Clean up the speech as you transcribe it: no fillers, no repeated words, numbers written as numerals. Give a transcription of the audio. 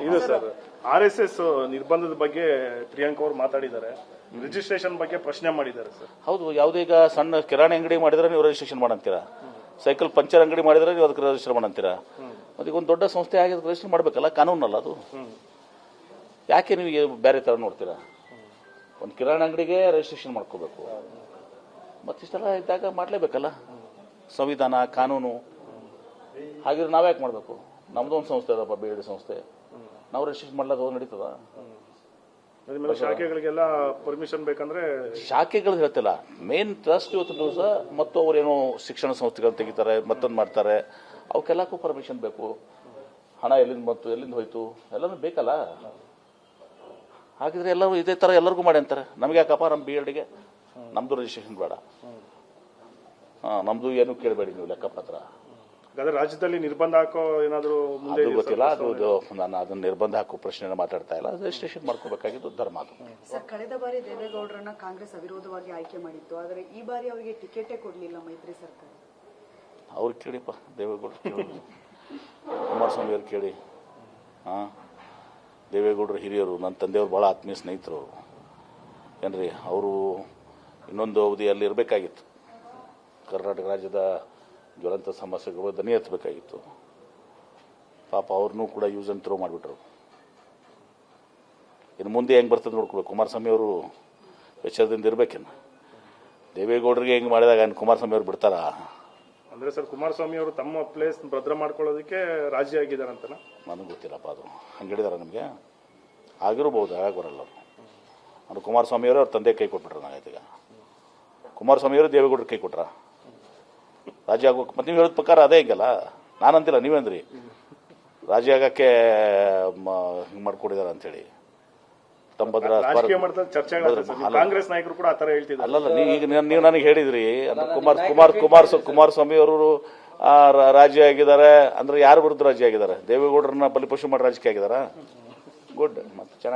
ಇದು sir RSS ನಿರ್ಬಂಧದ ಬಗ್ಗೆ ಪ್ರಿಯಾಂಕ್ ಅವರು ಮಾತಾಡಿದ್ದಾರೆ, ರಿಜಿಸ್ಟ್ರೇಷನ್ ಬಗ್ಗೆ ಪ್ರಶ್ನೆ ಮಾಡಿದ್ದಾರೆ ಸರ್. ಹೌದು, ಯಾವುದೇ ಈಗ ಸಣ್ಣ ಕಿರಾಣಿ ಅಂಗಡಿ ಮಾಡಿದ್ರೆ ನೀವು ರಿಜಿಸ್ಟ್ರೇಷನ್ ಮಾಡಂತೀರಾ, ಸೈಕಲ್ ಪಂಚರ್ ಅಂಗಡಿ ಮಾಡಿದ್ರೆ ನೀವು ಅದಕ್ಕೆ ರಿಜಿಸ್ಟರ್ ಮಾಡಂತೀರಾ, ಮತ್ತೆ ಈಗ ಒಂದು ದೊಡ್ಡ ಸಂಸ್ಥೆ ಆಗಿ ರಿಜಿಸ್ಟರ್ ಮಾಡಬೇಕಲ್ಲ, ಕಾನೂನಲ್ಲ ಅದು. ಯಾಕೆ ನೀವು ಬೇರೆ ಥರ ನೋಡ್ತೀರಾ? ಒಂದು ಕಿರಾಣಿ ಅಂಗಡಿಗೆ ರಿಜಿಸ್ಟ್ರೇಷನ್ ಮಾಡ್ಕೋಬೇಕು, ಮತ್ತಿಷ್ಟೆಲ್ಲ ಇದ್ದಾಗ ಮಾಡಲೇಬೇಕಲ್ಲ, ಸಂವಿಧಾನ ಕಾನೂನು. ಹಾಗಿದ್ರೆ ನಾವ್ಯಾಕೆ ಮಾಡಬೇಕು? ನಮ್ದು ಒಂದು ಸಂಸ್ಥೆ ಅದಪ್ಪ, BED ಸಂಸ್ಥೆ, ನಾವು ರಿಜಿಸ್ಟ್ರೇಷನ್ ಮಾಡ್ಲಾದ ನಡೀತದ? ಶಾಖೆಗಳಿಗೆಲ್ಲ ಪರ್ಮಿಷನ್ ಬೇಕಂದ್ರೆ ಶಾಖೆಗಳು ಹೇಳ್ತಿಲ್ಲ, ಮೇನ್ ಟ್ರಸ್ಟ್ ಇವತ್ತು ದಿವಸ ಮತ್ತು ಅವರೇನೋ ಶಿಕ್ಷಣ ಸಂಸ್ಥೆಗಳು ತೆಗಿತಾರೆ, ಮತ್ತೊಂದು ಮಾಡ್ತಾರೆ, ಅವಕ್ಕೆಲ್ಲಕ್ಕೂ ಪರ್ಮಿಷನ್ ಬೇಕು. ಹಣ ಎಲ್ಲಿಂದ ಬಂತು, ಎಲ್ಲಿಂದ ಹೋಯ್ತು, ಎಲ್ಲನೂ ಬೇಕಲ್ಲ. ಹಾಗಿದ್ರೆ ಎಲ್ಲರೂ ಇದೇ ಥರ ಎಲ್ಲರಿಗೂ ಮಾಡಿ ಅಂತಾರೆ. ನಮ್ಗೆ ಯಾಕಪ್ಪ ನಮ್ಮ BEDಗೆ ನಮ್ಮದು ರಿಜಿಸ್ಟ್ರೇಷನ್ ಬೇಡ, ನಮ್ಮದು ಏನು ಕೇಳಬೇಡಿ ನೀವು ಲೆಕ್ಕಪತ್ರ. ರಾಜ್ಯದಲ್ಲಿ ನಿರ್ಬಂಧ ಹಾಕೋ ಏನಾದ್ರು ಅದು ಗೊತ್ತಿಲ್ಲ, ಅದು ನಾನು ಅದನ್ನ ನಿರ್ಬಂಧ ಹಾಕೋ ಪ್ರಶ್ನೆ ಮಾತಾಡ್ತಾ ಇಲ್ಲ. ರಿಜಿಸ್ಟ್ರೇಷನ್ ಮಾಡ್ಕೋಬೇಕಾಗಿದ್ದು ಧರ್ಮ ಅದು. ಸರ್, ಕಳೆದ ಬಾರಿ ದೇವೇಗೌಡರನ್ನ ಕಾಂಗ್ರೆಸ್ ಅವಿರೋಧವಾಗಿ ಆಯ್ಕೆ ಮಾಡಿತ್ತು, ಆದರೆ ಈ ಬಾರಿ ಅವರಿಗೆ ಟಿಕೆಟೇ ಕೊಡಲಿಲ್ಲ ಮೈತ್ರಿ ಸರ್ಕಾರ. ಅವ್ರಿಗೆ ಕೇಳಿಪ್ಪ, ದೇವೇಗೌಡರು ಕೇಳಿ, ಕುಮಾರಸ್ವಾಮಿ ಅವ್ರು ಕೇಳಿ. ದೇವೇಗೌಡರು ಹಿರಿಯರು, ನನ್ನ ತಂದೆಯವರು ಭಾಳ ಆತ್ಮೀಯ ಸ್ನೇಹಿತರು ಏನ್ರಿ. ಅವರು ಇನ್ನೊಂದು ಅವಧಿಯಲ್ಲಿ ಇರಬೇಕಾಗಿತ್ತು, ಕರ್ನಾಟಕ ರಾಜ್ಯದ ಜ್ವಲಂತ ಸಮಸ್ಯೆಗಳು ದನಿ ಎತ್ತಬೇಕಾಗಿತ್ತು. ಪಾಪ ಅವ್ರನ್ನೂ ಕೂಡ ಯೂಸ್ ಅಂಡ್ ಥ್ರೋ ಮಾಡಿಬಿಟ್ರು. ಇನ್ನು ಮುಂದೆ ಹೆಂಗೆ ಬರ್ತದೆ ನೋಡ್ಕೊಬೇಕು. ಕುಮಾರಸ್ವಾಮಿ ಅವರು ಎಚ್ಚರದಿಂದ ಇರಬೇಕೇನು? ದೇವೇಗೌಡರಿಗೆ ಹೆಂಗೆ ಮಾಡಿದಾಗ ಕುಮಾರಸ್ವಾಮಿ ಅವ್ರು ಬಿಡ್ತಾರ? ಅಂದ್ರೆ ಸರ್, ಕುಮಾರಸ್ವಾಮಿ ಅವರು ತಮ್ಮ ಪ್ಲೇಸ್ ಭದ್ರ ಮಾಡ್ಕೊಳ್ಳೋದಕ್ಕೆ ರಾಜಿ ಆಗಿದ್ದಾರಂತನ? ನನಗೆ ಗೊತ್ತಿಲ್ಲಪ್ಪ, ಅದು ಹಂಗಿಡಿದಾರ ನಿಮಗೆ. ಆಗಿರ್ಬೋದು, ಆಗ ಬರಲ್ಲ ಅವರು. ಅದು ಕುಮಾರಸ್ವಾಮಿ ಅವರು ಅವ್ರ ತಂದೆ ಕೈ ಕೊಟ್ಬಿಟ್ರೆ ನಾಗೈತೀಗ. ಕುಮಾರಸ್ವಾಮಿ ಅವರು ದೇವೇಗೌಡರು ಕೈ ಕೊಟ್ರ ರಾಜಿ ಆಗೋಕೆ? ಮತ್ತೆ ನೀವು ಹೇಳಿದ ಪ್ರಕಾರ ಅದೇ ಹಿಂಗಲ್ಲ, ನಾನಂತಿಲ್ಲ, ನೀವೇಂದ್ರಿ ರಾಜಿ ಆಗಕ್ಕೆ ಹಿಂಗೆ ಮಾಡ್ಕೊಡಿದಾರ ಅಂತೇಳಿ. ಕಾಂಗ್ರೆಸ್ ನಾಯಕರು ಕೂಡ ಆತರ ಹೇಳ್ತಿದ್ದಾರೆ. ಅಲ್ಲಲ್ಲ, ನೀವು ನನಗೆ ಹೇಳಿದ್ರಿ ಕುಮಾರಸ್ವಾಮಿ ಅವರು ರಾಜಿ ಆಗಿದ್ದಾರೆ ಅಂದ್ರೆ ಯಾರ ವಿರುದ್ಧ ರಾಜಿ ಆಗಿದ್ದಾರೆ? ದೇವೇಗೌಡರನ್ನ ಬಲಿಪಶು ಮಾಡಿ ರಾಜಕೀಯ ಆಗಿದಾರ? ಗುಡ್, ಮತ್ತೆ